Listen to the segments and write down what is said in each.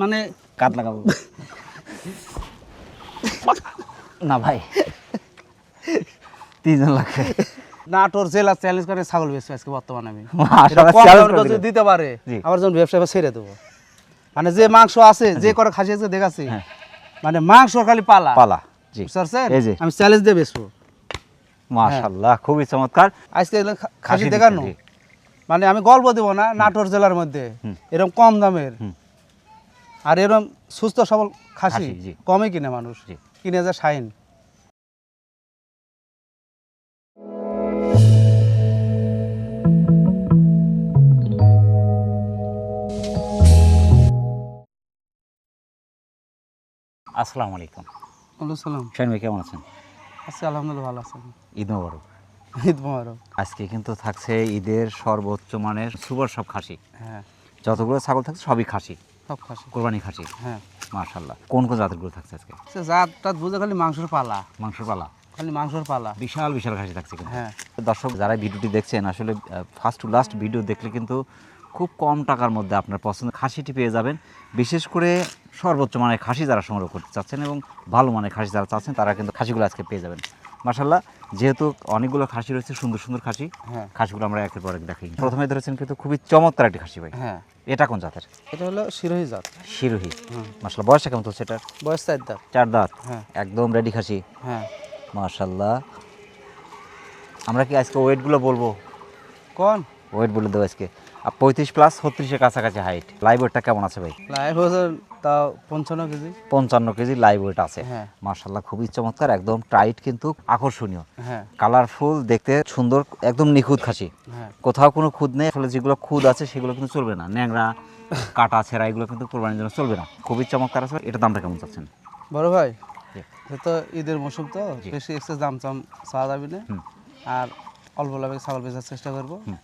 মানে কাট লাগাবো না ভাই 3 জন লাগবে নাটোর জেলা চ্যালেঞ্জ করে ছাগল বেচবো আজকে বর্তমানে আমি মাশাআল্লাহ, কম challenge দামে করে যদি দিলেন। দিতে পারে জি। আমার জন্য ব্যবসা ছেড়ে দেবো মানে যে মাংস আছে যে করে খাসি আছে দেখাচ্ছি হ্যাঁ। মানে মাংস খালি পালা পালা জি বুঝতে পারছেন? এই যে আমি চ্যালেঞ্জ দিয়ে বেচবো মাশাআল্লাহ খুবই চমৎকার আজকে এগুলো খাসি দিচ্ছেন, দেখানো জি। মানে আমি গল্প দেবো না নাটোর জেলার মধ্যে এরকম কম দামের আর এরকম সুস্থ সবল খাসি খাসি, জি। কমে কিনে মানুষ জি। কিনে যা শাইন আসসালামু আলাইকুম ওয়ালাইকুম সালাম শাহিন ভাই কেমন আছেন? আচ্ছা আলহামদুলিল্লাহ ভালো আছেন ঈদ মোবারক। ঈদ মোবারক আজকে কিন্তু থাকছে ঈদের সর্বোচ্চ মানের সুপার সব খাসি, হ্যাঁ যতগুলো ছাগল থাকছে সবই খাসি, সব খাসি কোরবানি খাসি। হ্যাঁ মাশাআল্লাহ কোন কোন জাতেরগুলো থাকছে আজকে? সে জাত টাত বুঝে খালি মাংসের পালা মাংসের পালা, খালি মাংসের পালা বিশাল বিশাল খাসি থাকছে কিন্তু। হ্যাঁ দর্শক যারা ভিডিওটি দেখছেন আসলে ফার্স্ট টু লাস্ট ভিডিও দেখলে কিন্তু খুব কম টাকার মধ্যে আপনার পছন্দের খাসিটি পেয়ে যাবেন। বিশেষ করে সর্বোচ্চ মানের খাসি যারা সংগ্রহ করতে চাচ্ছেন এবং ভালো মানের খাসি যারা চাচ্ছেন তারা কিন্তু খাসিগুলো আজকে পেয়ে যাবেন। মাশাআল্লাহ যেহেতু অনেকগুলো খাসি রয়েছে, সুন্দর সুন্দর খাসি, হ্যাঁ খাসিগুলো আমরা একের পর এক দেখাই। প্রথমে ধরেছেন কিন্তু খুবই চমৎকার একটি খাসি ভাই, হ্যাঁ এটা কোন জাতের? এটা হলো শিরোহী জাত শিরোহী। হুম। মাশাআল্লাহ বয়সটা কেমন চলছে এটার? বয়স 4 দাঁত 4 দাঁত, হ্যাঁ একদম রেডি খাসি। হ্যাঁ মাশাআল্লাহ আমরা কি আজকে ওয়েটগুলো বলবো? কোন ওয়েট বলে দেবো আজকে 35 প্লাস 36-এর কাছাকাছি হাইট। লাইভ ওয়েটটা কেমন আছে ভাই? লাইভ ওজন তাও 55 কেজি 55 কেজি লাইভ ওয়েট আছে। হ্যাঁ মাশাআল্লাহ খুবই চমৎকার, একদম টাইট কিন্তু আকর্ষণীয়, হ্যাঁ কালারফুল, দেখতে সুন্দর, একদম নিখুঁত খাসি। হ্যাঁ কোথাও কোনো খুদ নেই, আসলে যেগুলো খুদ আছে সেগুলো কিন্তু চলবে না, ন্যাংরা কাটা ছেঁড়া এগুলো কিন্তু কোরবানির জন্য চলবে না। খুবই চমৎকার আছে। এটা দামটা কেমন চাচ্ছেন? বড় ভাই জি। এটা তো ঈদের মৌসুম তো জি। বেশি এক্সেস দাম চাম চাওয়া যাবে না হুম। আর অল্প লাভে ছাগল বেচার চেষ্টা করবো হুম।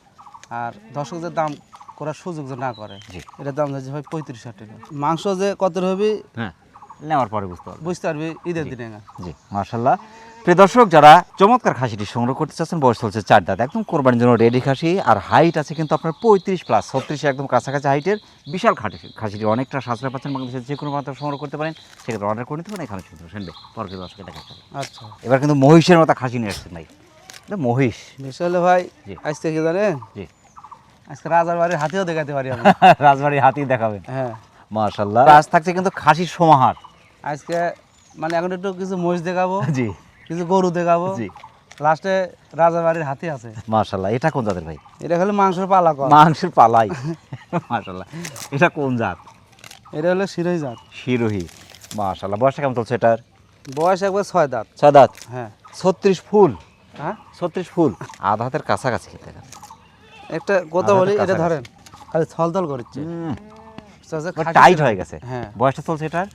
আর দর্শকদের দাম করার সুযোগ যে না করে জি। এটার দাম যাচ্ছে ভাই 35,000 টাকা মাংস যে কত হবে হ্যাঁ নেওয়ার পরে বুঝতে পারবেন। বুঝতে পারবি ঈদের দিনে না জি মাশাআল্লাহ। প্রিয় দর্শক যারা চমৎকার খাসিটি সংগ্রহ করতে চাচ্ছেন, বয়স চলছে 4 দাঁত, একদম কোরবানির জন্য রেডি খাসি, আর হাইট আছে কিন্তু আপনার 35 প্লাস 36 একদম কাছাকাছি হাইটের বিশাল খাসিটি অনেকটা সাশ্রয় পাচ্ছেন। বাংলাদেশের যে কোনো প্রান্ত সংগ্রহ করতে পারেন, সেক্ষেত্রে অর্ডার করে নিতে পারেন। এখানে শুনতে শুনবে পরকে দর্শকে দেখা যাবে। আচ্ছা এবার কিন্তু মহিষের মতো খাসি নিয়ে আসছেন ভাই, এটা মহিষ। বিষয় হলো ভাই জি। আজকে কি জানেন জি আজকে রাজার বাড়ির হাতিও দেখাতে পারি আমি রাজবাড়ি হাতি দেখাবেন। হ্যাঁ মাশাআল্লাহ আজ থাকছে কিন্তু খাসির সমাহার। আজকে মানে এখন একটু কিছু মহিষ দেখাবো জি কিছু গরু দেখাবো জি লাস্টে রাজার বাড়ির হাতি আছে মাশাআল্লাহ। এটা কোন জাতের ভাই? এটা খালি মাংসের পালা কর মাংসের পালাই। মাশাআল্লাহ এটা কোন জাত? এটা হলো শিরোহী জাত শিরোহী। মাশাআল্লাহ বয়সটা কেমন চলছে এটার? বয়স একবার 6 দাঁত 6 দাঁত, হ্যাঁ 36 ফুল, হ্যাঁ 36 ফুল, আধা হাতের কাছাকাছি খেতে গেছে। একটা কথা আধাটা বলি এটা কাছাকাছি। ধরেন খালি ছলতল করছে টাইট হয়ে গেছে। হ্যাঁ বয়সটা চলছে এটার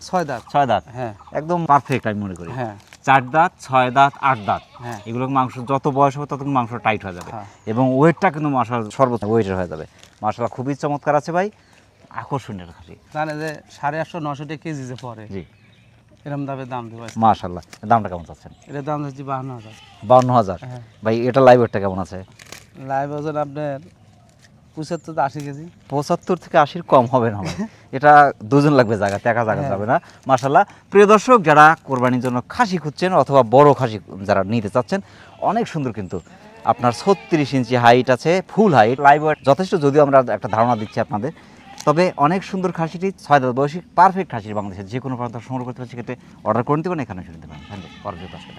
6 দাঁত 6 দাঁত, হ্যাঁ একদম পারফেক্ট আমি মনে করি। হ্যাঁ 4 দাঁত 6 দাঁত 8 দাঁত হ্যাঁ এগুলো মাংস যত বয়স হবে তত মাংস টাইট হয়ে যাবে হ্যাঁ। এবং ওয়েটটা কিন্তু মাশাআল্লাহ সর্বোচ্চ ওয়েটের হয়ে যাবে। মাশাআল্লাহ খুবই চমৎকার আছে ভাই, আকর্ষণীয় খাসি। জানে যে 850-900 টাকা কেজি যে পরে জি এরকম দামে দাম দেবো আজকে। মাশাআল্লাহ দামটা কেমন চাচ্ছেন? এটার দাম যাচ্ছে 52,000 52,000। হ্যাঁ ভাই এটা লাইভ ওয়েটটা কেমন আছে? লাইভ ওজন আপনার 75-80 কেজি 75 থেকে 80 কম হবে না ভাই। এটা দুজন লাগবে জায়গাতে, একা জায়গা হ্যাঁ। যাবে না। মাশাআল্লাহ প্রিয় দর্শক যারা কোরবানির জন্য খাসি খুঁজছেন অথবা বড় খাসি যারা নিতে চাচ্ছেন, অনেক সুন্দর কিন্তু আপনার 36 ইঞ্চি হাইট আছে, ফুল হাইট, লাইভ ওয়েট যথেষ্ট, যদিও আমরা একটা ধারণা দিচ্ছি আপনাদের, তবে অনেক সুন্দর খাসিটি 6 দাঁত বয়সী পারফেক্ট খাসি। বাংলাদেশের যে কোনো প্রান্ত সংগ্রহ করতে পারছে, সেক্ষেত্রে অর্ডার করে নিতে পারেন, এখানে শুনতে পারেন।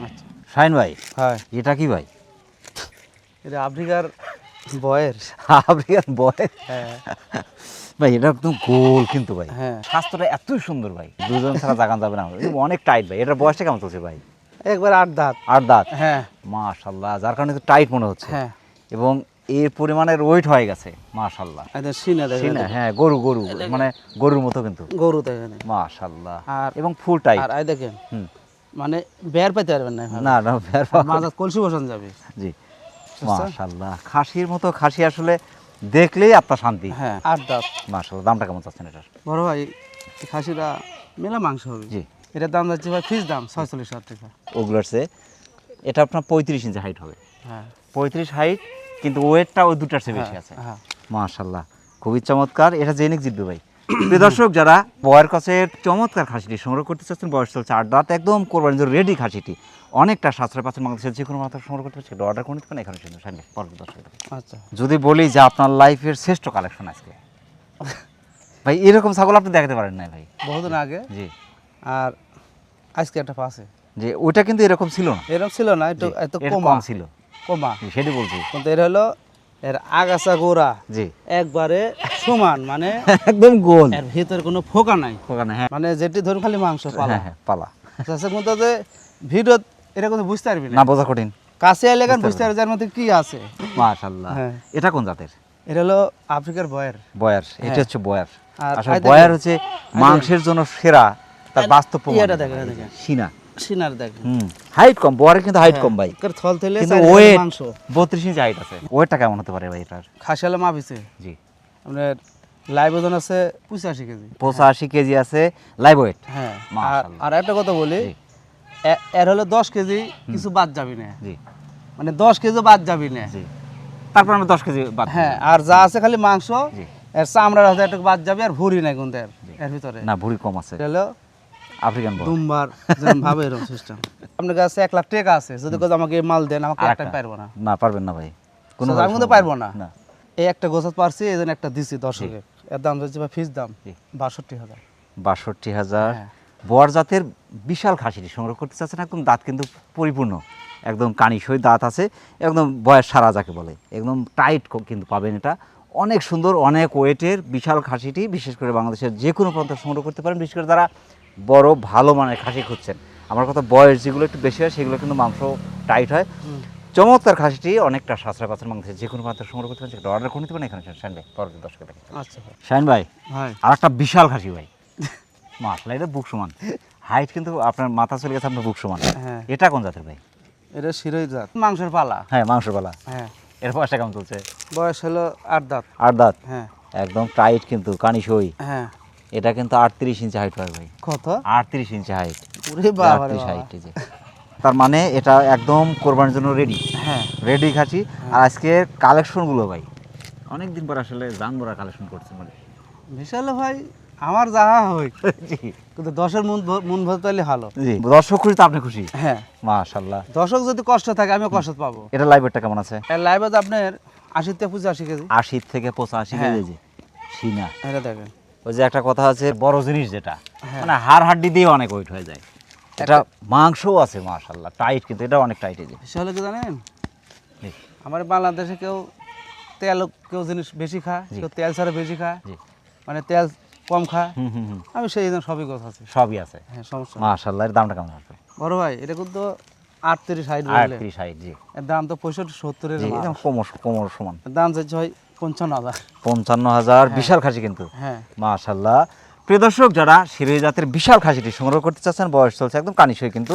আচ্ছা শাহিন ভাই হ্যাঁ এটা কি ভাই? এটা আফ্রিকার বয়ের আফ্রিকান বয় হ্যাঁ ভাই, এটা একদম গোল কিন্তু ভাই, হ্যাঁ স্বাস্থ্যটা এতই সুন্দর ভাই, দুজন ছাড়া জাগান যাবে না, অনেক টাইট ভাই। এটার বয়সটা কেমন চলছে ভাই? একবার 8 দাঁত 8 দাঁত। হ্যাঁ মাশাআল্লাহ যার কারণে তো টাইট মনে হচ্ছে হ্যাঁ এবং এর পরিমাণের ওয়েট হয়ে গেছে মাশাআল্লাহ। এটা সিনা দেখেন হ্যাঁ গরু গরু মানে গরুর মতো কিন্তু গরু দেখেন মাশাআল্লাহ, আর এবং ফুল টাইট। আর আই দেখেন হুম। মানে বের পাইতে পারবেন না না না বের পাওয়া- মাঝে কলসি বসান যাবে জি মাশাআল্লাহ খাসির মতো খাসি আসলে দেখলেই আপনার শান্তি। হ্যাঁ 8 দাঁত মাশাআল্লাহ দামটা কেমন চাচ্ছেন এটার? বড় ভাই এই খাসিটা মেলা মাংস হবে জি এটার দাম যাচ্ছে ভাই ফিস দাম 46,000 টাকা ওগুলোর চেয়ে এটা আপনার 35 ইঞ্চি হাইট হবে, হ্যাঁ 35 হাইট, কিন্তু ওয়েটটা ওই দুটার চেয়ে বেশি আছে। হ্যাঁ মাশাআল্লাহ খুবই চমৎকার। এটা জেনিক জিতবে ভাই? প্রিয় দর্শক যারা বয়ের কাছে চমৎকার খাসিটি সংগ্রহ করতে চাচ্ছেন, বয়স চলছে 8 দাঁত, একদম কোরবানির জন্য রেডি খাসিটি, অনেকটা সাশ্রয় পাচ্ছেন, বাংলাদেশের যে কোনো মাত্রা সংগ্রহ করতে পারছে, অর্ডার করে নিতে পারেন এখানে শুনুন সামনে পরবর্তী দর্শক। আচ্ছা যদি বলি যে আপনার লাইফের শ্রেষ্ঠ কালেকশন আজকে ভাই, এরকম ছাগল আপনি দেখাতে পারেন না ভাই। বহুদিন আগে জি আর আজকে একটা পাশে যে ওইটা কিন্তু এরকম ছিল না, এরকম ছিল না, একটু এত এর কমা কম ছিল, কমা, সেটি বলছি। কিন্তু এর হলো এর আগাছা গোড়া জি একবারে সমান, মানে একদম গোল, এর ভিতরে কোনো ফোকা নাই, ওখানে হ্যাঁ মানে যেটি ধরুন খালি মাংস পালা। হ্যাঁ হ্যাঁ পালা, চাষের মধ্যে যে ভিডিও এরকম বুঝতে পারবি না না, বোঝা কঠিন। কাছে এলে গান বুঝতে পারবি যার মধ্যে কি আছে। মাশাআল্লাহ। হ্যাঁ। এটা কোন জাতের? এটা হলো আফ্রিকার বয়ের। বয়ার, এটা হ্যাঁ। হচ্ছে বয়ার। আর আসলে আই দেখেন, বয়ার হচ্ছে মাংসের জন্য সেরা, তার বাস্তব প্রমাণ। ইয়েটা দেখেন, এটা দেখেন। সিনা, সিনার দেখেন, হাইট কম, বয়ারের কিন্তু হাইট কম ভাই, এর থল থেলে কিন্তু চার ওয়েট মাংস 32 ইঞ্চি হাইট আছে। ওয়েটটা কেমন হতে পারে ভাই এটার? খাসিয়ালে মাপিছে জি আপনার লাইভ ওজন আছে 85 কেজি। 85 কেজি আছে লাইভ ওয়েট। হ্যাঁ, মাশাআল্লাহ। আর একটা কথা বলি, জি। এর হলো 10 কেজি কিছু বাদ যাবি না, জি মানে 10 কেজি বাদ যাবি না। জি, তারপর আমরা 10 কেজি বাদ দিই। হ্যাঁ, আর যা আছে খালি মাংস, জি। এর চামড়ার হয়তো একটু বাদ যাবে, আর ভুঁড়ি নাই কিন্তু এর ভিতরে। না ভুঁড়ি কম আছে, এটা হলো আফ্রিকান বয়ার। দুমবার যেরকম ভাবে এরকম সিস্টেম। আপনার কাছে 1 লাখ টাকা আছে, যদি কেউ আমাকে এই মাল দেন, আমাকে একটা পারবো না, না পারবেন না ভাই, কোনো আমি কিন্তু পারবো না। না। এই একটা গোছাত পারছি, এই জন্য একটা দিছি দর্শকে। এর দাম হচ্ছে বা ফিস দাম জি। 62,000। 62,000। হ্যাঁ। বয়ার জাতের বিশাল খাসিটি সংগ্রহ করতে চাচ্ছেন, একদম দাঁত কিন্তু পরিপূর্ণ, একদম কানিসই দাঁত আছে, একদম বয়স সারা যাকে বলে, একদম টাইট কিন্তু পাবেন। এটা অনেক সুন্দর, অনেক ওয়েটের বিশাল খাসিটি, বিশেষ করে বাংলাদেশের যে কোনো প্রান্ত সংগ্রহ করতে পারেন, বিশেষ করে যারা বড় ভালো মানের খাসি খুঁজছেন। আমার কথা বয়স যেগুলো একটু বেশি হয় সেগুলো কিন্তু মাংস টাইট হয়। চমৎকার খাসিটি অনেকটা সাশ্রয় পাচ্ছেন, বাংলাদেশের যে কোনো প্রান্ত সংগ্রহ করতে পারেন, সেটা অর্ডার করে নিতে পারেন এখানে শাহিন ভাই পরবর্তী দর্শকের কাছে। আচ্ছা ভাই। শাহিন ভাই ভাই আর একটা বিশাল খাসি ভাই, মাশাআল্লাহ, এটা বুক সমান হাইট, কিন্তু আপনার মাথা চলে গেছে, আপনার বুক সমান। হ্যাঁ, এটা কোন জাতের ভাই? এটা শিরোই জাত, মাংসের পালা। হ্যাঁ মাংসের পালা। হ্যাঁ, এর বয়সটা কেমন চলছে? বয়স হলো 8 দাঁত। 8 দাঁত, হ্যাঁ একদম টাইট কিন্তু কানিসই। হ্যাঁ। এটা কিন্তু 38 ইঞ্চি হাইট হয় ভাই, কত? 38 ইঞ্চি হাইট। ওরে বাবা রে 38 বাবা। হাইট, এই যে তার মানে এটা একদম কোরবানির জন্য রেডি, হ্যাঁ, রেডি খাসি। আর আজকে কালেকশনগুলো ভাই অনেকদিন পর আসলে জানবরা কালেকশন করছে মানে। বিশাল ভাই, আমার যাহা হয়, জি কিন্তু 10-এর মন ভরতে হলে ভালো। জি, দর্শক খুশি তো আপনি খুশি। হ্যাঁ, মাশাআল্লাহ। দর্শক যদি কষ্ট থাকে, আমিও কষ্ট পাবো। এটা লাইভ ওয়েটটা কেমন আছে? এর লাইভ আছে আপনার 80 থেকে 85 কেজি। 80 থেকে 85 হ্যাঁ। কেজি। সিনা, এটা দেখেন। ওই যে একটা কথা আছে, বড় জিনিস যেটা হ্যাঁ। মানে হাড় হাড্ডি দিয়ে অনেক ওয়েট হয়ে যায়, এটা মাংসও আছে মাশাআল্লাহ, টাইট, কিন্তু এটা অনেক টাইট। এই যে বিশাল কি জানেন, জি আমার বাংলাদেশে তেল কেউ জিনিস বেশি খায়, জি। কেউ তেল ছাড়া বেশি খায়, জি মানে তেল কম খায়। হুম হুম হুম, আমি সেই জন্য সবই কথা আছে। সবই আছে হ্যাঁ, সমস্যা নেই। মাশাআল্লাহ। এর দামটা কেমন আছে? বড় ভাই, এটা কিন্তু 38-60 বললে, 38 হাইট। জি এর দাম তো 65-70-এর জি, একদম কোমর সমান। এর দাম যাচ্ছে ভাই 55,000। 55,000, বিশাল খাসি কিন্তু হ্যাঁ, মাশাআল্লাহ। প্রিয় দর্শক যারা শিরোই জাতের বিশাল খাসিটি সংগ্রহ করতে চাচ্ছেন, বয়স চলছে একদম কানিসই, কিন্তু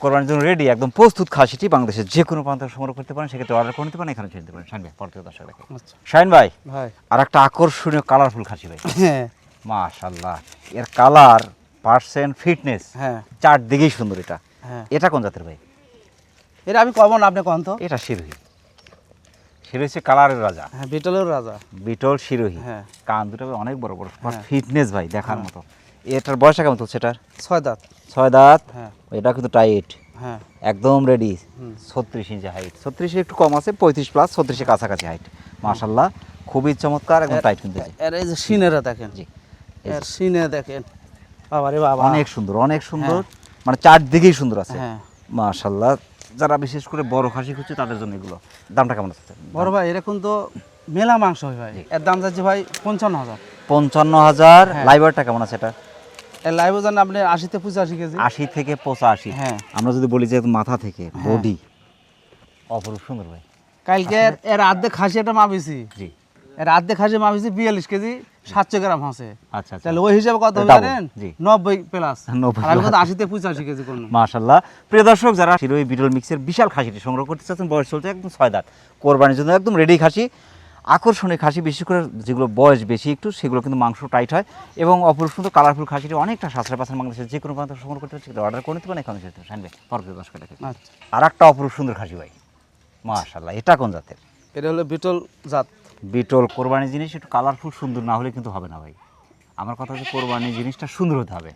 কোরবানির জন্য রেডি, একদম প্রস্তুত খাসিটি বাংলাদেশের যে কোনো প্রান্ত সংগ্রহ করতে পারেন, সেক্ষেত্রে অর্ডার করে নিতে পারেন এখানে নিতে পারেন। শাহিন ভাই পরবর্তী দর্শক দেখে। আচ্ছা শাহিন ভাই ভাই। আর একটা আকর্ষণীয় কালারফুল খাসি ভাই, হ্যাঁ মাশাআল্লাহ, এর কালার, পার্সেন্ট, ফিটনেস হ্যাঁ চারদিকেই সুন্দর। এটা হ্যাঁ, এটা কোন জাতের ভাই? এটা আমি কব না, আপনি কন তো। এটা শিরোহী, শিরোহী হচ্ছে কালারের রাজা, হ্যাঁ, বিটলের রাজা। বিটল শিরোহী। হ্যাঁ, কান দুটো ভাই অনেক বড় বড়, হ্যাঁ। ফিটনেস ভাই দেখার মতো। এটার বয়সটা কেমন চলছে? এটার 6 দাঁত। 6 দাঁত। হ্যাঁ এটা কিন্তু টাইট, হ্যাঁ, একদম রেডি। হুম। 36 ইঞ্চি হাইট, 36 একটু কম আছে, 35 প্লাস, 36 কাছাকাছি হাইট। মাশাআল্লাহ, খুবই চমৎকার, একদম টাইট কিন্তু। জি এর এই যে সিনেরা দেখেন, জি, এর সিনে দেখেন, বাবা রে বাবা। অনেক সুন্দর, অনেক সুন্দর, মানে চারদিকেই সুন্দর আছে হ্যাঁ, মাশাআল্লাহ। যারা বিশেষ করে বড় খাসি খুঁজছে তাদের জন্য এগুলো। দামটা কেমন আছে? বড় ভাই, এরকম তো মেলা মাংস হয় ভাই। এর দাম যাচ্ছে ভাই 55,000। 55,000। হ্যাঁ। লাইভারটা কেমন আছে? এটা এর লাইভ ওজন আপনি 80 থেকে 85 কেজি। 80 থেকে 85। হ্যাঁ, আমরা যদি বলি যে মাথা থেকে হ্যাঁ। বডি অপরূপ সুন্দর ভাই। কালকে এর অর্ধেক খাসি একটা মাপিছি, জি এর অর্ধেক খাসি মাপিছি 42 কেজি, 700 গ্রাম আছে। আচ্ছা আচ্ছা, তাহলে ওই হিসাবে কত হবে Double, জানেন? জি। 90 প্লাস। 90 আর আমি plus। কিন্তু 80 থেকে 85 কেজি করলাম। মাশাআল্লাহ। প্রিয় দর্শক যারা শিরোই বিটল মিক্সের বিশাল খাসিটি সংগ্রহ করতে চাচ্ছেন, বয়স চলছে একদম 6 দাঁত, কোরবানির জন্য একদম রেডি খাসি, আকর্ষণীয় খাসি, বিশেষ করে যেগুলো বয়স বেশি একটু, সেগুলো কিন্তু মাংস টাইট হয়, এবং অপরূপ সুন্দর কালারফুল খাসিটি অনেকটা সাশ্রয় পাচ্ছেন, বাংলাদেশের যে কোনো প্রান্ত সংগ্রহ করতে পারছে, অর্ডার করে নিতে পারেন এখানে শাহিন ভাই পরবর্তী দর্শক দেখে। আচ্ছা, আর একটা অপরূপ সুন্দর খাসি ভাই, মাশাআল্লাহ, এটা কোন জাতের? এটা হলো বিটল জাত। বিটল কোরবানি জিনিস একটু কালারফুল সুন্দর না হলে কিন্তু হবে না ভাই। আমার কথা হচ্ছে কোরবানি জিনিসটা সুন্দর হতে হবে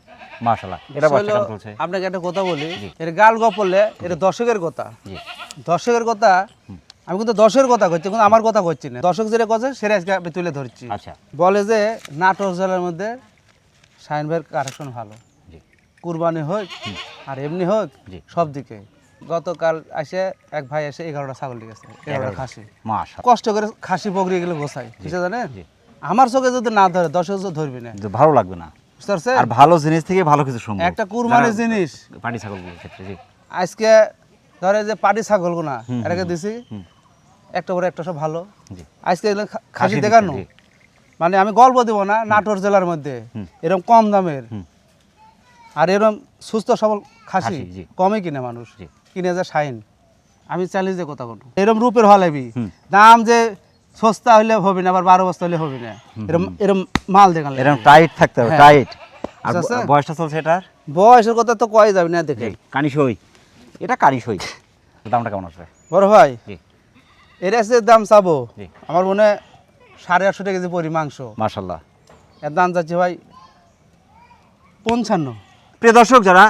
মাশাআল্লাহ। এটা বয়স কেমন চলছে? আপনাকে একটা কথা বলি, এর গাল গপলে এটা দর্শকের কথা। জি দর্শকের কথা, আমি কিন্তু দর্শকের কথা করছি, কিন্তু আমার কথা করছি না। দর্শক যেটা কথা সেটা আজকে আমি তুলে ধরছি। আচ্ছা বলে যে নাটোর জেলার মধ্যে শাহিন ভাইয়ের কালেকশন ভালো, জি কুরবানি হোক আর এমনি হোক জি। সব দিকে। গতকাল আসে এক ভাই এসে 11টা ছাগল নিয়ে গেছে, 11টা খাসি। মাশাআল্লাহ কষ্ট করে খাসি বকরি গেলে গোছাই, কিছু জানেন? জি। আমার চোখে যদি না ধরে দর্শক তো ধরবি না, কিন্তু ভালো লাগবে না। বুঝতে পারছেন? আর ভালো জিনিস থেকে ভালো কিছু সম্ভব। একটা কুরবানির জিনিস পাটি ছাগলগুলোর ক্ষেত্রে জি আজকে ধরে যে পাটি ছাগল গুনা এটাকে দিছি, হুম। একটা পরে একটা সব ভালো। জি আজকে এগুলো খাসি খাসি দেখানো, জি। মানে আমি গল্প দেবো না, নাটোর জেলার মধ্যে এরকম কম দামের হুম। আর এরকম সুস্থ সবল খাসি খাসি, জি। কমই কিনে মানুষ, জি। কিনে যায় শাহিন। আমি চ্যালেঞ্জে কথা বলবো, এরকম রূপের হলেবি হুম। দাম যে সস্তা হইলে হবে না, আবার 12 বস্তা হইলে হবে না, এরকম এরম মাল দেখালে। এরকম টাইট থাকতে হবে, হ্যাঁ। টাইট। আর বুঝতে পারছেন? বয়সটা চলছে এটার বয়সের কথা তো কয় যাবে না দেখে। কানিসই, এটা কানিসই। দামটা কেমন আসবে? বড় ভাই জি এর আছে দাম চাবো জি আমার মনে হয় 850 টাকা কেজি পরি মাংস, মাশাআল্লাহ। এর দাম যাচ্ছে ভাই 55। প্রিয় দর্শক, যারা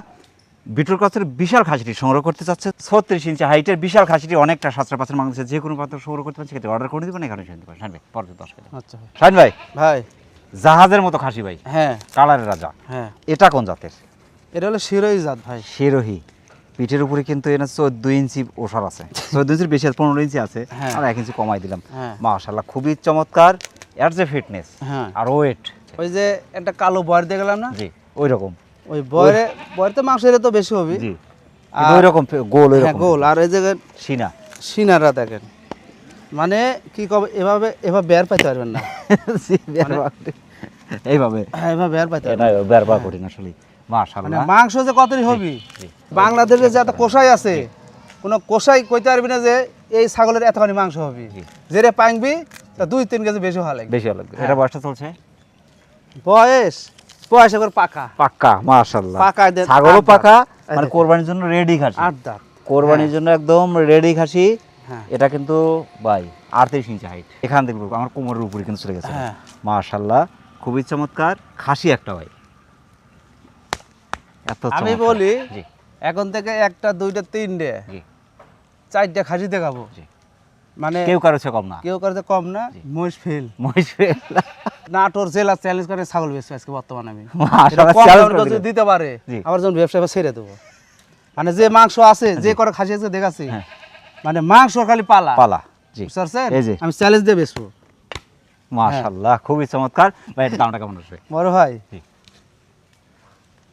বিটল ক্রসের বিশাল খাসিটি সংগ্রহ করতে চাচ্ছে, 36 ইঞ্চি হাইটের বিশাল খাসিটি অনেকটা সাতটা পাঁচের বাংলাদেশের যে কোনো প্রান্ত সংগ্রহ করতে পারছে, সেক্ষেত্রে অর্ডার করে দেবেন, এখানে শুনতে পারেন। শাহিন ভাই পরবর্তী 10 কেজি। আচ্ছা ভাই। শাহিন ভাই, ভাই জাহাজের মতো খাসি ভাই, হ্যাঁ কালারের রাজা, হ্যাঁ, এটা কোন জাতের? এটা হলো শিরোই জাত ভাই। শিরোহী। পিঠের উপরে কিন্তু এখানে 14 ইঞ্চি ওষার আছে, 14 ইঞ্চির বেশি আছে, 15 ইঞ্চি আছে, হ্যাঁ। আর 1 ইঞ্চি কমাই দিলাম। হ্যাঁ মাশাআল্লাহ, খুবই চমৎকার। এর যে ফিটনেস হ্যাঁ, আর ওয়েট, ওই যে একটা কালো বয়ের দিয়ে গেলাম না, জি ওই রকম, ওই বয়ের তো মাংসের তো বেশি হবে। জি আর- ওই রকম গোল, ওই হ্যাঁ রকম গোল। আর এই যে সিনা। সিনারা দেখেন, মানে কি কবে এভাবে বের পাইতে পারবেন না, এইভাবে হ্যাঁ এভাবে বের পাইতে এটা পারবেন না। ব্যবহার করি না আসলে। মানে মাশাআল্লাহ, মাংস যে কতই হবি, জি। বাংলাদেশে যে একটা কষাই আছে, কোনো কষাই কইতে পারবি না যে এই ছাগলের এতখানি মাংস হবে। জি। যেটা পাইবি তা 2-3 কেজি বেশি হওয়া লাগবে। বেশি ভালো লাগবে। এটা বয়সটা চলছে বয়স একবার পাকা পাক্কা। মাশাআল্লাহ, পাকা দেন, ছাগলও আট দাঁত। পাকা, এই মানে দেখেন। কোরবানির জন্য রেডি খাসি, 8 দাঁত। কোরবানির জন্য একদম রেডি খাসি। হ্যাঁ এটা কিন্তু ভাই 38 ইঞ্চি হাইট, এখান থেকে আমার কোমরের উপরে কিন্তু চলে গেছে। হ্যাঁ। মাশাআল্লাহ, খুবই চমৎকার খাসি একটা ভাই। এত আমি চমৎকার। বলি জি এখন থেকে 1টা 2টা 3টে জি 4টে খাসি দেখাবো, জি। মানে কেউ কারো চেয়ে কম না। কেউ করতে কম না। জি। মহিষ ফেল মহিষ নাটোর জেলা চ্যালেঞ্জ করে ছাগল বেচছে আজকে বর্তমানে। আমি মাশাআল্লাহ, কম challenge দামে করে যদি দিলেন। দিতে পারে জি। আমার জন্য ব্যবসা ছেড়ে দেবো। মানে যে মাংস আছে, যে করে খাসি আছে দেখাচ্ছি, হ্যাঁ। মানে মাংস খালি পালা পালা। জি বুঝতে পারছেন? এই যে। আমি চ্যালেঞ্জ দিয়ে বেচবো। মাশাআল্লাহ, খুবই চমৎকার ভাই। এটার দামটা কেমন আসবে? বড় ভাই জি।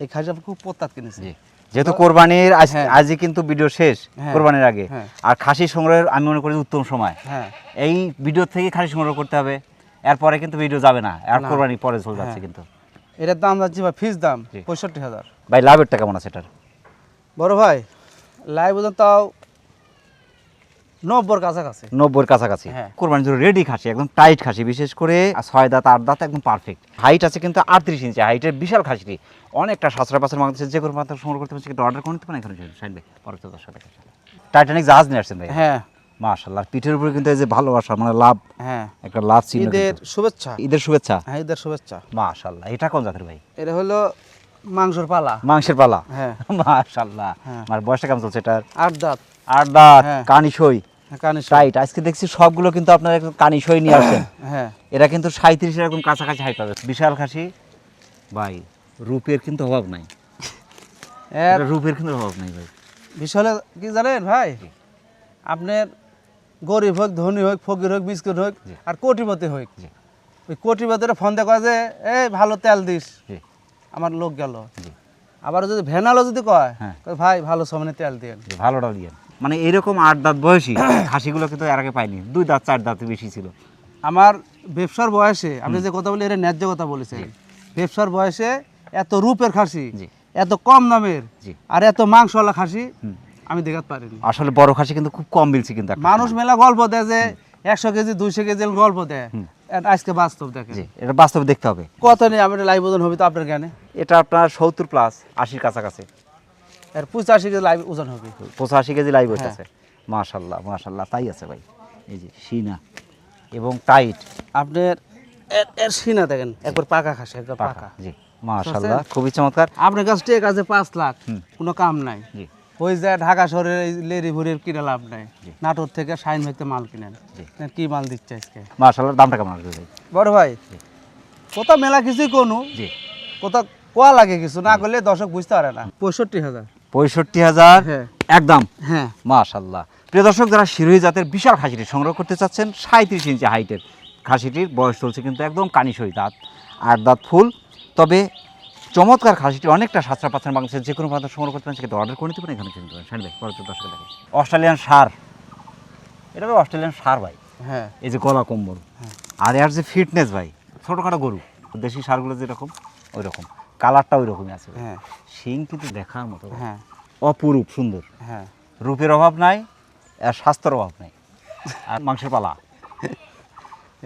এই খাসি আমি খুব প্রত্যাত কিনেছি। জি, যেহেতু কোরবানির হ্যাঁ। আজই কিন্তু ভিডিও শেষ, হ্যাঁ। কোরবানির আগে, হ্যাঁ। আর খাসি সংগ্রহের আমি মনে করি উত্তম সময় হ্যাঁ এই ভিডিও থেকে খাসি সংগ্রহ করতে হবে। এরপরে কিন্তু ভিডিও যাবে না, আর না। কোরবানি পরে চলে যাচ্ছে হ্যাঁ। কিন্তু। এটার দাম যাচ্ছে ভাই, ফিস দাম জি। 65,000। ভাই লাভেরটা কেমন আছে এটার? বড় ভাই লাইভ ওজন তাও 90-র কাছাকাছি। 90-র কাছাকাছি। হ্যাঁ। কোরবানির জন্য রেডি খাসি, একদম টাইট খাসি, বিশেষ করে 6 দাঁত 8 দাঁত একদম পারফেক্ট। হাইট আছে কিন্তু 38 ইঞ্চি হাইটের বিশাল খাসিটি অনেকটা সাশ্রয় পাশের বাংলাদেশের যে কোনো প্রান্ত সংগ্রহ করতে পারছে, কিন্তু অর্ডার করে নিতে পারেন এখানে। শাহিন ভাই পরবর্তী 10 টাকা। টাইটানিক জাহাজ নিয়ে আসছেন ভাই। হ্যাঁ মাশাআল্লাহ, পিঠের উপরে কিন্তু এই যে ভালোবাসা, মানে লাভ, হ্যাঁ, একটা লাভ চিহ্ন ঈদের কিন্তু। শুভেচ্ছা। ঈদের শুভেচ্ছা। হ্যাঁ ঈদের শুভেচ্ছা। মাশাআল্লাহ, এটা কোন জাতের ভাই? এটা হলো মাংসর পালা। মাংসের পালা। হ্যাঁ মাশাআল্লাহ, হ্যাঁ। আমার বয়সটা কেমন চলছে এটার? 8 দাঁত। 8 দাঁত, হ্যাঁ। কানিসই, কানিস। টাইট। আজকে দেখছি সবগুলো কিন্তু আপনারা একদম কানিসই নিয়ে আসেন। হ্যাঁ এটা কিন্তু 37 এরকম কাছাকাছি হাইট পাবে, বিশাল খাসি ভাই। রূপের কিন্তু অভাব নাই, এর এটা রূপের কিন্তু অভাব নাই ভাই। বিষয় কি জানেন ভাই, আপনার গরিব হোক, ধনী হোক, ফকির হোক, মিসকিন হোক, জি। আর কোটিপতি হোক, জি। ওই কোটিপতিরা ফোন দিয়ে কয় যে এই ভালো তেল দিস, জি আমার লোক গেল। জি আবার যদি ভেনালো যদি কয়, হ্যাঁ। কয়, ভাই ভালো সমানে তেল দিয়েন। জি, ভালোটা দিয়ে। মানে এরকম 8 দাঁত বয়সী খাসিগুলো কিন্তু এর আগে পাইনি, 2 দাঁত 4 দাঁত বেশি ছিল। আমার ব্যবসার বয়সে আপনি যে কথা বলি, এটা ন্যায্য কথা বলেছেন। ব্যবসার বয়সে এত রূপের খাসি, জি। এত কম দামের, জি। আর এত মাংসওয়ালা খাসি আমি দেখাতে পারিনি। আসলে বড় খাসি কিন্তু খুব কম মিলছে কিন্তু একটা মানুষ সময়। মেলা গল্প দেয় যে 100 কেজি 200 কেজি গল্প দেয়, আর আজকে বাস্তব দেখেন। জি, এটা বাস্তবে দেখতে হবে। কত নেই আমি লাইভ ওজন হবে তো আপনার জ্ঞানে, এটা আপনার 70 প্লাস 80 কাছাকাছি, আর 85 কেজি লাইভ ওজন হবে। 85 কেজি লাইভ ওয়েট হ্যাঁ। আছে। মাশাআল্লাহ মাশাআল্লাহ, তাই আছে ভাই। এই যে সিনা এবং টাইট। আপনার এর সিনা দেখেন একবার পাকা খাসি একবার পাকা জি মাশাআল্লাহ খুবই চমৎকার। আপনার কাছে টেক আছে 5 লাখ কোনো কাম নাই, জি ওই যে ঢাকা শহরের এই লেরি ভুরির কিনে লাভ নাই, নাটোর থেকে শাইন ভাইতে মাল কিনেন, কি মাল দিচ্ছে আজকে মাশাআল্লাহ। দামটা কেমন আসবে ভাই? বড় ভাই কোথা মেলা কিছুই কোনো জি কোথা কোয়া লাগে কিছু না করলে দর্শক বুঝতে পারে না। 65,000 65,000 হ্যাঁ একদম। হ্যাঁ মাশাআল্লাহ। প্রিয় দর্শক, যারা শিরোহী জাতের বিশাল খাসিটি সংগ্রহ করতে চাচ্ছেন, 37 ইঞ্চি হাইটের খাসিটির বয়স চলছে কিন্তু একদম কানিসই দাঁত, 8 দাঁত ফুল। তবে চমৎকার খাসিটি অনেকটা সাতটা পাঁচটা বাংলাদেশের যে কোনো প্রান্ত সংগ্রহ করতে পারেন, সেটা অর্ডার করে নিতে পারেন, এখানে কিনতে পারেন। শাইন ভাই পরবর্তী দর্শক দেখেন অস্ট্রেলিয়ান সার, এটা ভাই অস্ট্রেলিয়ান সার ভাই। হ্যাঁ এই যে গলা কম্বল আর এর যে ফিটনেস ভাই, ছোটোখাটো গরু দেশি সারগুলো যেরকম ওই রকম, কালারটা ওই রকমই আছে। হ্যাঁ শিং কিন্তু দেখার মতো, হ্যাঁ অপরূপ সুন্দর, হ্যাঁ রূপের অভাব নাই আর স্বাস্থ্যের অভাব নাই, আর মাংসের পালা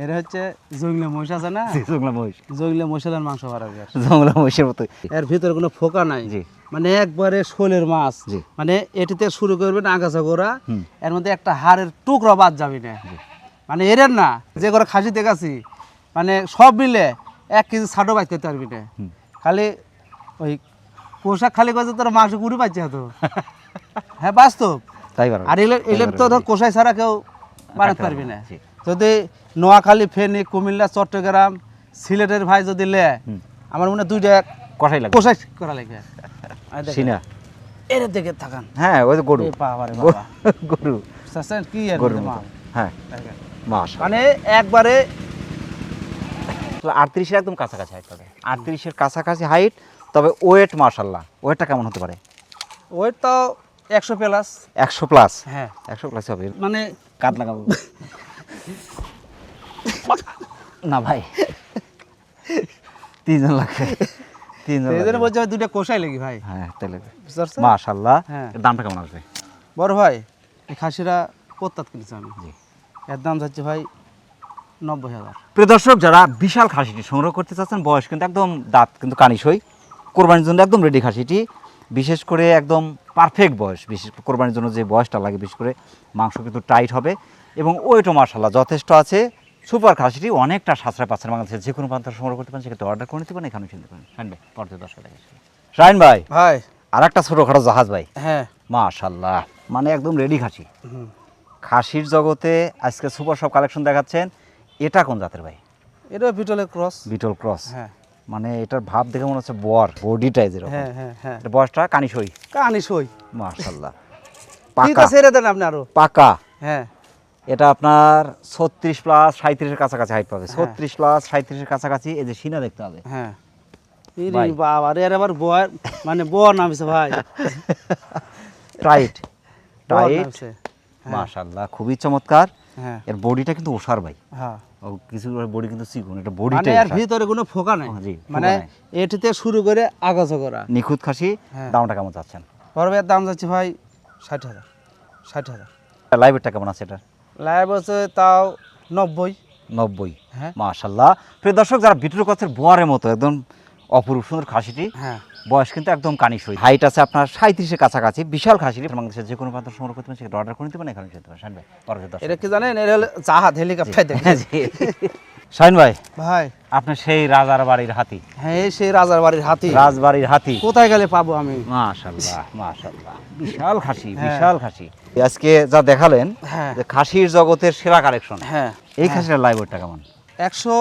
এর হচ্ছে জংলা মহিষ আছে না, জংলা মহিষ, জংলা মহিষের মাংস বাড়াবে, জংলা মহিষের মতো। এর ভিতরে কোনো ফোকা নাই, জি মানে একবারে শোলের মাছ, জি মানে এটিতে শুরু করবেন আগাছা গোড়া, হুম। এর মধ্যে একটা হাড়ের টুকরা বাদ যাবি না, মানে এর না যে করে খাসি দেখাছি মানে সব মিলে 1 কেজি ছাড়ও বাইতে করতে পারবি না, হুম। খালি ওই পোশাক খালি কাজে তোর মাংস কুড়ি পাচ্ছে তো। হ্যাঁ বাস্তব। তাই পারো। আর এলে তো ধর কোষাই ছাড়া কেউ বানাতে পারবি না। জি। যদি নোয়াখালী, ফেনী, কুমিল্লা, চট্টগ্রাম, সিলেটের ভাই যদি লে, হুম। আমার মনে হয় 2টা কষাই লাগে কোষাই করা লাগে। সিনা, এর দিকে থাকান হ্যাঁ ওই যে গরু, এ বাবারে বাবা, গরু বুঝছেন কি এর গরুর মধ্যে মতো। মাল? হ্যাঁ দেখেন। মাস মানে একবারে 38 একদম কাছাকাছি হাইট পাবে, 38 কাছাকাছি হাইট। তবে ওয়েট মাশাআল্লাহ, ওয়েটটা কেমন হতে পারে? ওয়েট তো 100 প্লাস। 100 প্লাস, হ্যাঁ 100 প্লাস হবে। মানে কাট লাগাবো না ভাই, 3 জন লাগবে, 3 জন এই জন্য লাগবে। বলছে 2টা কোষাই লাগি ভাই, হ্যাঁ তাহলে বুঝতে পারছেন? মাশাআল্লাহ। হ্যাঁ। এর দামটা কেমন আসবে? বড় ভাই এই খাসিরা প্রত্যাত কিনেছি আমি, জি। এর দাম যাচ্ছে ভাই 90,000। প্রিয় দর্শক, যারা বিশাল খাসিটি সংগ্রহ করতে চাচ্ছেন, বয়স কিন্তু একদম দাঁত কিন্তু কানিসই, কোরবানির জন্য একদম রেডি খাসিটি, বিশেষ করে একদম পারফেক্ট বয়স, বিশেষ করে কোরবানির জন্য যে বয়সটা লাগে, বিশেষ করে মাংস কিন্তু টাইট হবে এবং ওয়েটও মাশাআল্লাহ যথেষ্ট আছে। সুপার খাসিটি অনেকটা সাশ্রয় পাচ্ছেন, বাংলাদেশের যে কোনো প্রান্ত সংগ্রহ করতে পারেন, সেক্ষেত্রে অর্ডার করে নিতে পারেন, এখানে কিনতে পারেন। শাইন ভাই পরবর্তী দর্শক দেখেন শাইন ভাই ভাই আর একটা ছোটোখাটো জাহাজ ভাই, হ্যাঁ মাশাআল্লাহ, মানে একদম রেডি খাসি। হুম। খাসির জগতে আজকে সুপার সব কালেকশন দেখাচ্ছেন। এটা কোন জাতের ভাই? এটা বিটলের ক্রস। বিটল ক্রস, হ্যাঁ মানে এটার ভাব দেখে মনে হচ্ছে বর, বডিটাই যেরকম। হ্যাঁ হ্যাঁ হ্যাঁ এটা বয়সটা কানিসই, কাহানি সই মাশাআল্লাহ ঠিক পাকা আছে, এটা দেন আপনি আরো। পাকা। হ্যাঁ এটা আপনার 36 প্লাস 37 কাছাকাছি হাইট পাবে, 36 প্লাস 37 কাছাকাছি। এই যে সিনা দেখতে হবে, হ্যাঁ ভাই। বাবা রে, আবার বয় মানে বর নামছে ভাই, টাইট বর টাইট, নামছে। মাশাআল্লাহ খুবই চমৎকার। হ্যাঁ এর বডিটা কিন্তু ওসার ভাই, হ্যাঁ ও কিছু বডি কিন্তু চিকন, এটা মানে বডিটাই এর ভিতরে কোনো ফোকা নাই, জি, ফোকা মানে নাই। এটিতে শুরু করে আগাছা করা। নিখুঁত খাসি। হ্যাঁ। দামটা কেমন চাচ্ছেন? বরবের দাম যাচ্ছে ভাই 60,000। 60,000 লাইভেরটা কেমন আছে এটা? লাইভ আছে তাও 90। 90, হ্যাঁ মাশাআল্লাহ। প্রিয় দর্শক, যারা বিটুর কচের বোয়ারের মতো একদম অপরূপ সুন্দর খাসিটি, হ্যাঁ বয়স কিন্তু একদম কানিসই, হাইট আছে আপনার 37 কাছাকাছি, বিশাল খাসিটি, বাংলাদেশের যে কোনো প্রান্ত সংগ্রহ করতে পারেন, সেটা অর্ডার করে নিতে পারেন, এখানে যেতে পারেন। শাইন ভাই পরবর্তী দর্শক এটা কি জানেন, এটা হলো জাহাজ, হেলিকপ্টার দেখেন। জি। শাইন ভাই ভাই আপনি সেই রাজার বাড়ির হাতি, হ্যাঁ এই সেই রাজার বাড়ির হাতি, রাজবাড়ির হাতি, কোথায় গেলে পাবো আমি? মাশাআল্লাহ মাশাআল্লাহ, বিশাল খাসি, হ্যাঁ। বিশাল খাসি। আজকে যা দেখালেন হ্যাঁ যে খাসির জগতের সেরা কালেকশন, হ্যাঁ এই খাসিটার লাইভ ওয়েটটা কেমন? 100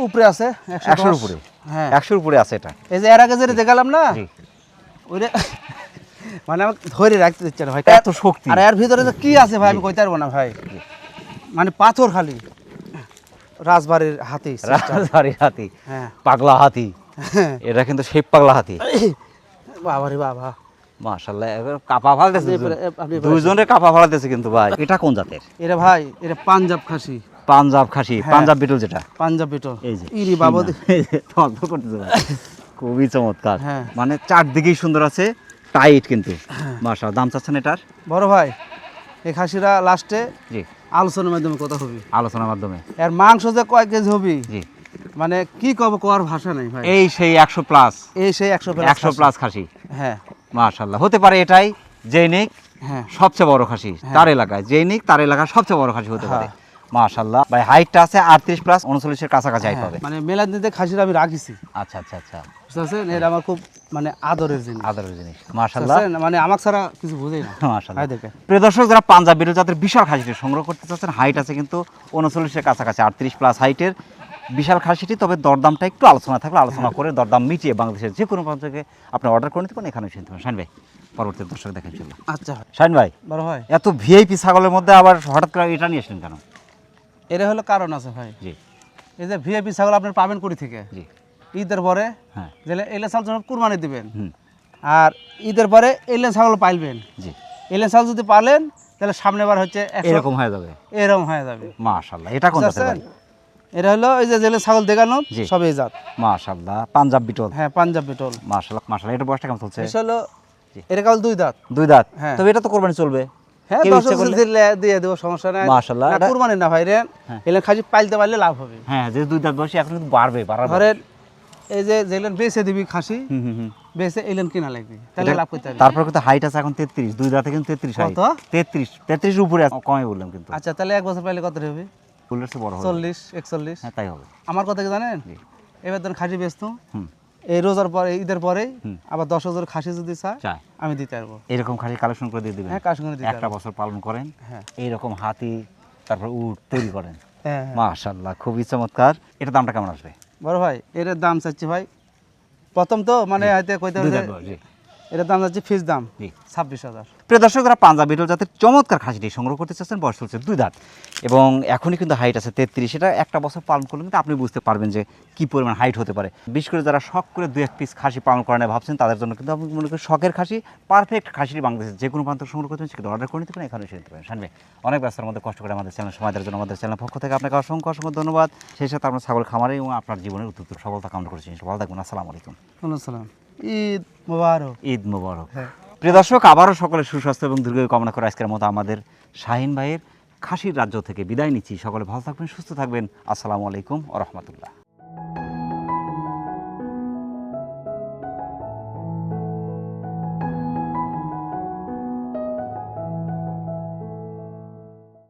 উপরে আছে, 100-র উপরে, হ্যাঁ 100-র উপরে আছে এটা। এই যে এর আগে যেটা দেখালাম না, জি। ওইটা মানে আমাকে ধরে রাখতে দিচ্ছে না ভাই, এত শক্তি। আর এর ভিতরে যে কি আছে ভাই আমি কইতে পারবো না ভাই, মানে পাথর খালি, রাজবাড়ির হাতি system। রাজবাড়ির হাতি, হ্যাঁ পাগলা হাতি, এটা কিন্তু সেই পাগলা হাতি, বাবা রে বাবা, মাশাআল্লাহ। এবার কাপা ফালাতেছে, আপনি দুইজনে কাপা ফালাতেছে কিন্তু ভাই। এটা কোন জাতের? এটা ভাই এটা পাঞ্জাব খাসি, পাঞ্জাব খাসি, হ্যাঁ। পাঞ্জাব বিটল যেটা, পাঞ্জাব বিটল। এই যে ইরি বাবা, এই যে তল্প করতেছে ভাই, খুবই চমৎকার। হ্যাঁ। মানে চারদিকেই সুন্দর আছে, টাইট কিন্তু, মাশাআল্লাহ। দাম চাচ্ছেন এটার? বড় ভাই এই খাসিরা লাস্টে জি, আলোচনার মাধ্যমে কথা হবে, আলোচনার মাধ্যমে। এর মাংস যে কয় কেজি হবে জি, মানে কি কব, কোয়ার ভাষা নেই ভাই, এই সেই 100 প্লাস, এই সেই 100 100 প্লাস খাসি, হ্যাঁ মাশাআল্লাহ। হতে পারে এটাই যেই নিক হ্যাঁ সবচেয়ে বড় খাসি তার এলাকায়, যেই নিক তার এলাকার সবচেয়ে বড় খাসি হতে পারে। হ্যাঁ। মাশাআল্লাহ ভাই, হাইটটা আছে 38 প্লাস 39 এর কাছাকাছি হাইট হ্যাঁ, পাবে। মানে মেলাদিতে খাসির আমি রাখিছি, আচ্ছা আচ্ছা আচ্ছা, বুঝতে পারছেন? এটা আমার খুব মানে আদরের জিনিস, আদরের জিনিস, বুঝতে মাশাআল্লাহ পারছেন? মানে আমার ছাড়া কিছু বুঝেই না। মাশাআল্লাহ। হাই দেখে প্রিয় দর্শক, যারা পাঞ্জাব বিটল জাতের বিশাল খাসিটি সংগ্রহ করতে চাচ্ছেন, হাইট আছে কিন্তু 39 এর কাছাকাছি, 38 প্লাস হাইটের বিশাল খাসিটি। তবে দরদামটা একটু আলোচনা থাকলে আলোচনা করে দরদাম মিটিয়ে বাংলাদেশের যে কোনো প্রান্ত থেকে আপনি অর্ডার করে নিতে পারেন, এখানে শুনতে পারেন। শাহিন ভাই, পরবর্তী দর্শক দেখেন চলুন। আচ্ছা শাহিন ভাই, বড় ভাই, এত ভিআইপি ছাগলের মধ্যে আবার হঠাৎ করে এটা নিয়ে আসলেন কেন? এর হলো কারণ আছে ভাই। জি এই যে ভিআইপি ছাগল আপনার পাবেন করি থেকে, জি, ঈদের পরে হ্যাঁ, যেলে এলে ছাগল যখন কুরবানি দিবেন, হুম, আর ঈদের পরে এলে ছাগল পাইলবেন। জি, এলে ছাগল যদি পালেন তাহলে সামনে বার হচ্ছে এরকম হয়ে যাবে। এরকম হয়ে যাবে। মাশাআল্লাহ, এটা কোন জাতের ভাই? এটা হলো এই যে জেলে ছাগল দেখানো জি। সব এই জাত। মাশাআল্লাহ, পাঞ্জাব বিটল। হ্যাঁ, পাঞ্জাব বিটল। মাশাআল্লাহ মাশাআল্লাহ, এটা বয়সটা কেমন চলছে? এটা হলো জি। এটা কেবল 2 দাঁত। 2 দাঁত। হ্যাঁ। তবে এটা তো কোরবানি চলবে। হ্যাঁ, কেউ 10 ইচ্ছা করলে- দিলে দিয়ে দেবো, সমস্যা নাই। মাশাআল্লাহ, না, এটা- কুরবানি না ভাই রে, হ্যাঁ। এলে খাসি পাইলতে পারলে লাভ হবে। হ্যাঁ, যে 2 দাঁত বয়সে এখন কিন্তু বাড়বে, বাড়াবে। ধরেন এই যে জেলেন বেচে দিবি খাসি, হুম হুম হুম। বেচে এলেন কিনা লাগবে, তাহলে এটা- লাভ করতে পারবি। তারপর কিন্তু হাইট আছে এখন 33, 2 দাঁতে কিন্তু 33 হাইট। কত? 33 এর উপরে আছে, কমই বললাম কিন্তু। আচ্ছা, তাহলে 1 বছর পাইলে কত হবে? ফুলের চেয়ে বড় হবে। 40, 41। হ্যাঁ, তাই হবে। আমার কথা কি জানেন? জি। এবার ধরেন খাসি বেচতো, হুম, এই রোজার পরে ঈদের পরে হুম। আবার 10,000 খাসি যদি চায় চাই আমি দিতে পারবো। এরকম খাসি কালেকশন করে দিয়ে দিবেন। হ্যাঁ, কাস্টমার দিতে একটা পারবো। বছর পালন করেন, হ্যাঁ এইরকম হাতি, তারপর উট তৈরি করেন। হ্যাঁ হ্যাঁ। মাশাআল্লাহ, খুবই চমৎকার। এটা দামটা কেমন আসবে? বড় ভাই, এর দাম চাচ্ছি ভাই, প্রথম তো মানে হয়তো কইতে 2 হবে, দাঁত বয়স, জি। এর দাম চাচ্ছি ফিস দাম জি। 26,000। প্রিয় দর্শকরা, পাঞ্জাব বিটল জাতের চমৎকার খাসিটি সংগ্রহ করতে চাচ্ছেন, বয়স চলছে 2 দাঁত এবং এখনই কিন্তু হাইট আছে 33। এটা একটা বছর পালন করলে কিন্তু আপনি বুঝতে পারবেন যে কি পরিমাণ হাইট হতে পারে। বিশেষ করে যারা শখ করে 2-1 পিস খাসি পালন করেন ভাবছেন, তাদের জন্য কিন্তু আপনি মনে করেন শখের খাসি, পারফেক্ট খাসিটি বাংলাদেশের যে কোনো প্রান্ত সংগ্রহ করতে সেটা অর্ডার করে নিতে পারেন, এখানে এসে নিতে পারেন। শাহিন ভাই, অনেক ব্যস্ততার মধ্যে কষ্ট করে আমাদের চ্যানেল সময় দেওয়ার জন্য আমাদের চ্যানেল পক্ষ থেকে আপনাকে অসংখ্য অসংখ্য ধন্যবাদ। সেই সাথে আপনার ছাগল খামারে এবং আপনার জীবনের উত্তর সফলতা কামনা করছি। ভালো থাকবেন। আসসালামু আলাইকুম। সালাম, ঈদ মোবারক। ঈদ মোবারক। হ্যাঁ। প্রিয় দর্শক, আবারও সকলের সুস্বাস্থ্য এবং দীর্ঘায়ু কামনা করে আজকের মতো আমাদের শাহিন ভাইয়ের খাসির রাজ্য থেকে বিদায় নিচ্ছি। সকলে ভালো থাকবেন, সুস্থ থাকবেন। আসসালামু আলাইকুম ওয়া রাহমাতুল্লাহ।